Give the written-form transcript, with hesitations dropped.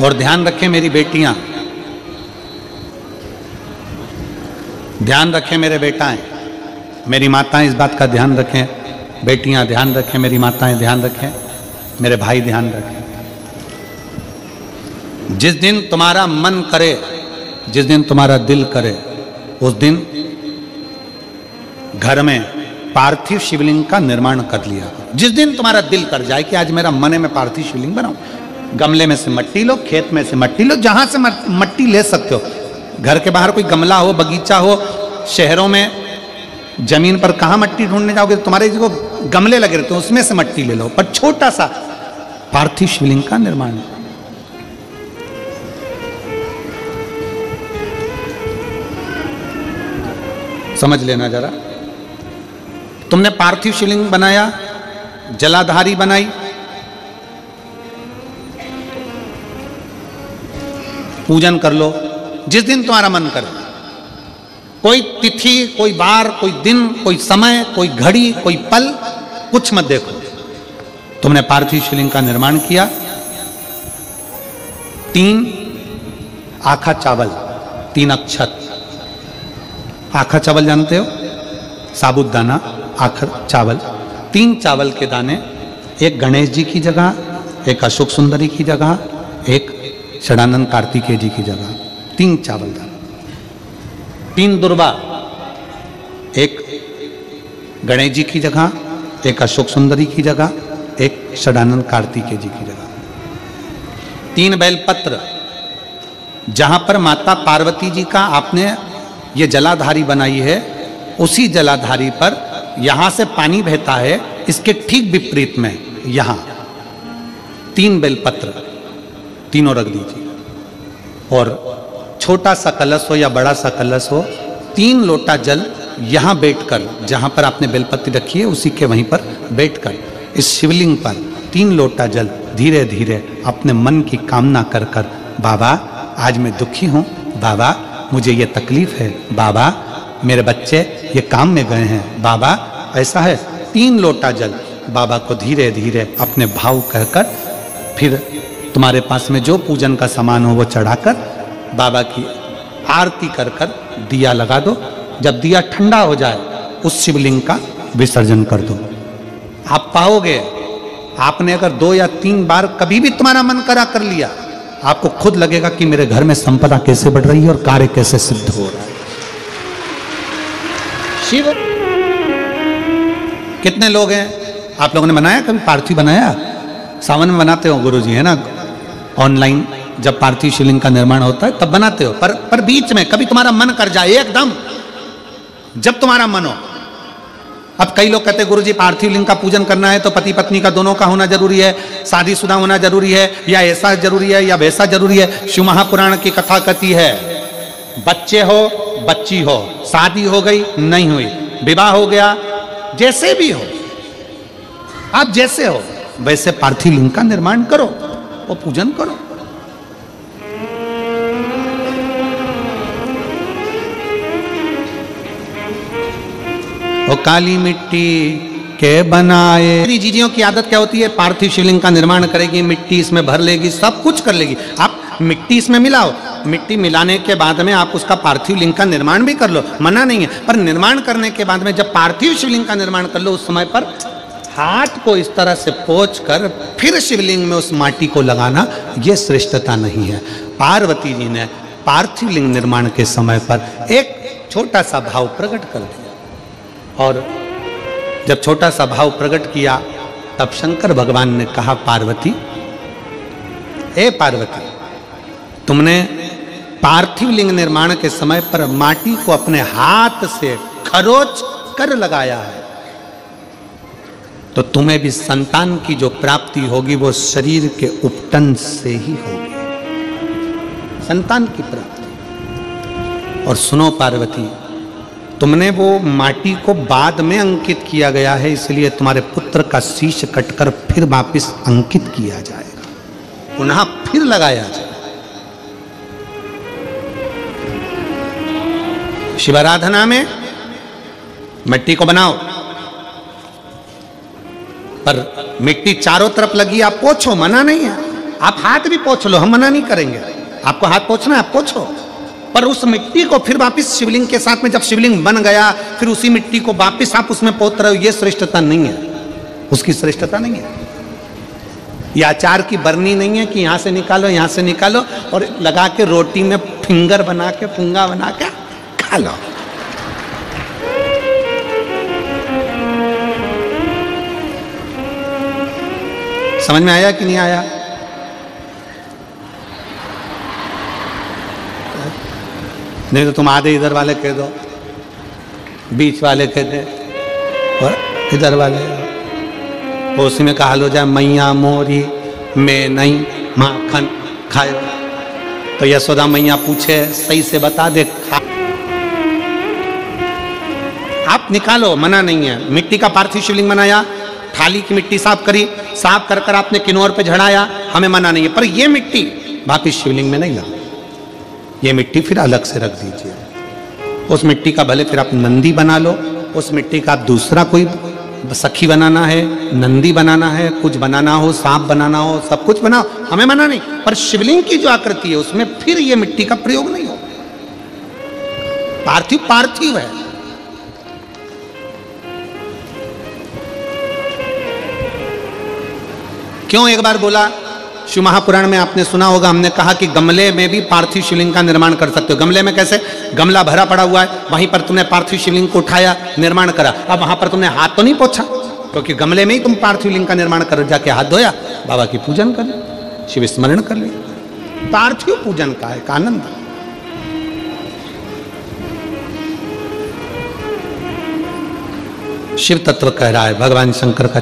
और ध्यान रखें मेरी बेटियां, ध्यान रखें मेरे बेटाएं, मेरी माताएं इस बात का ध्यान रखें, बेटियां ध्यान रखें, मेरी माताएं ध्यान रखें, मेरे भाई ध्यान रखें। जिस दिन तुम्हारा मन करे, जिस दिन तुम्हारा दिल करे, उस दिन घर में पार्थिव शिवलिंग का निर्माण कर लिया। जिस दिन तुम्हारा दिल कर जाए कि आज मेरा मन है मैं पार्थिव शिवलिंग बनाऊं, गमले में से मट्टी लो, खेत में से मट्टी लो, जहां से मट्टी ले सकते हो। घर के बाहर कोई गमला हो, बगीचा हो, शहरों में जमीन पर कहां मट्टी ढूंढने जाओगे, तुम्हारे जो गमले लगे रहते हैं उसमें से मट्टी ले लो, पर छोटा सा पार्थिव शिवलिंग का निर्माण। समझ लेना जरा, तुमने पार्थिव शिवलिंग बनाया, जलाधारी बनाई, पूजन कर लो जिस दिन तुम्हारा मन करे। कोई तिथि, कोई बार, कोई दिन, कोई समय, कोई घड़ी, कोई पल, कुछ मत देखो। तुमने पार्थिव शिवलिंग का निर्माण किया। 3 आखा चावल, 3 अक्षत। आखा चावल जानते हो, साबुदाना, आखर चावल। 3 चावल के दाने, एक गणेश जी की जगह, एक अशोक सुंदरी की जगह, एक षडानंद कार्तिकेय जी की जगह। 3 चावल दाने। 3 दुर्वा, एक गणेश जी की जगह, एक अशोक सुंदरी की जगह, एक षडानंद कार्तिकेय जी की जगह। 3 बेलपत्र, जहां पर माता पार्वती जी का आपने ये जलाधारी बनाई है, उसी जलाधारी पर यहां से पानी बहता है, इसके ठीक विपरीत में यहां 3 बेलपत्र, तीनों रख दीजिए। और छोटा सा कलश हो या बड़ा सा कलश हो, 3 लोटा जल यहां बैठकर, जहां पर आपने बेलपत्ती रखी है उसी के वहीं पर बैठकर इस शिवलिंग पर 3 लोटा जल धीरे धीरे अपने मन की कामना कर कर, बाबा आज मैं दुखी हूं, बाबा मुझे ये तकलीफ है, बाबा मेरे बच्चे ये काम में गए हैं, बाबा ऐसा है। 3 लोटा जल बाबा को धीरे धीरे अपने भाव कहकर, फिर तुम्हारे पास में जो पूजन का सामान हो वो चढ़ाकर बाबा की आरती कर कर दिया लगा दो। जब दिया ठंडा हो जाए उस शिवलिंग का विसर्जन कर दो। आप पाओगे, आपने अगर 2 या 3 बार कभी भी तुम्हारा मन करा कर लिया, आपको खुद लगेगा कि मेरे घर में संपदा कैसे बढ़ रही है और कार्य कैसे सिद्ध हो रहा है। शिव, कितने लोग हैं आप लोगों ने बनाया, कभी पार्थिव बनाया? सावन में बनाते हो गुरुजी, है ना, ऑनलाइन जब पार्थिव शिवलिंग का निर्माण होता है तब बनाते हो। पर बीच में कभी तुम्हारा मन कर जाए, एकदम जब तुम्हारा मन हो। अब कई लोग कहते हैं गुरुजी पार्थिव लिंग का पूजन करना है तो पति पत्नी का दोनों का होना जरूरी है, शादीशुदा होना जरूरी है, या ऐसा जरूरी है या वैसा जरूरी है। शिव महापुराण की कथा कहती है, बच्चे हो, बच्ची हो, शादी हो गई नहीं हुई, विवाह हो गया, जैसे भी हो, आप जैसे हो वैसे पार्थिव लिंग का निर्माण करो और पूजन करो। वो काली मिट्टी के बनाए। जीजियों की आदत क्या होती है, पार्थिव शिवलिंग का निर्माण करेगी, मिट्टी इसमें भर लेगी, सब कुछ कर लेगी। आप मिट्टी इसमें मिलाओ, मिट्टी मिलाने के बाद में आप उसका पार्थिव लिंग का निर्माण भी कर लो, मना नहीं है। पर निर्माण करने के बाद में जब पार्थिव शिवलिंग का निर्माण कर लो, उस समय पर हाथ को इस तरह से पोंछ कर फिर शिवलिंग में उस माटी को लगाना, यह श्रेष्ठता नहीं है। पार्वती जी ने पार्थिव लिंग निर्माण के समय पर एक छोटा सा भाव प्रकट कर दिया, और जब छोटा सा भाव प्रकट किया तब शंकर भगवान ने कहा, पार्वती, ए पार्वती, तुमने पार्थिव लिंग निर्माण के समय पर माटी को अपने हाथ से खरोच कर लगाया है, तो तुम्हें भी संतान की जो प्राप्ति होगी वो शरीर के उपटन से ही होगी, संतान की प्राप्ति। और सुनो पार्वती, तुमने वो माटी को बाद में अंकित किया गया है, इसलिए तुम्हारे पुत्र का शीश कटकर फिर वापिस अंकित किया जाएगा, पुनः फिर लगाया जाएगा। शिवाराधना में मिट्टी को बनाओ, पर मिट्टी चारों तरफ लगी, आप पोंछो, मना नहीं है, आप हाथ भी पोंछ लो, हम मना नहीं करेंगे। आपको हाथ पोंछना है आप पोंछो, पर उस मिट्टी को फिर वापस शिवलिंग के साथ में, जब शिवलिंग बन गया फिर उसी मिट्टी को वापस आप उसमें पोत रहे हो, ये श्रेष्ठता नहीं है, उसकी श्रेष्ठता नहीं है। ये अचार की बरनी नहीं है कि यहां से निकालो यहां से निकालो और लगा के रोटी में फिंगर बना के फुंगा बना के खा लो। समझ में आया कि नहीं आया? नहीं तो तुम आधे इधर वाले कह दो, बीच वाले कह दे और इधर वाले, उसी में कहा लो जाए मैया मोरी में नहीं माखन खायो, तो यशोदा मैया पूछे सही से बता दे आप निकालो, मना नहीं है। मिट्टी का पार्थिव शिवलिंग बनाया, थाली की मिट्टी साफ करी, साफ कर कर आपने किन्नौर पे झड़ाया, हमें मना नहीं है, पर ये मिट्टी वापिस शिवलिंग में नहीं लगा, ये मिट्टी फिर अलग से रख दीजिए। उस मिट्टी का भले फिर आप नंदी बना लो, उस मिट्टी का आप दूसरा कोई सखी बनाना है, नंदी बनाना है, कुछ बनाना हो, सांप बनाना हो, सब कुछ बनाओ, हमें मना नहीं, पर शिवलिंग की जो आकृति है उसमें फिर ये मिट्टी का प्रयोग नहीं हो। पार्थिव पार्थिव है। क्यों एक बार बोला? शिव महापुराण में आपने सुना होगा, हमने कहा कि गमले में भी पार्थिव शिवलिंग का निर्माण कर सकते हो। गमले में कैसे? गमला भरा पड़ा हुआ है, वहीं पर तुमने पार्थिव शिवलिंग को उठाया, निर्माण करा, अब वहां पर तुमने हाथ तो नहीं पोंछा, क्योंकि गमले में ही तुम पार्थिव लिंग का निर्माण कर, जाके हाथ धोया, बाबा की पूजन कर लिया, शिव स्मरण कर लिया। पार्थिव पूजन का एक आनंद। शिव तत्व कह रहा है, भगवान शंकर का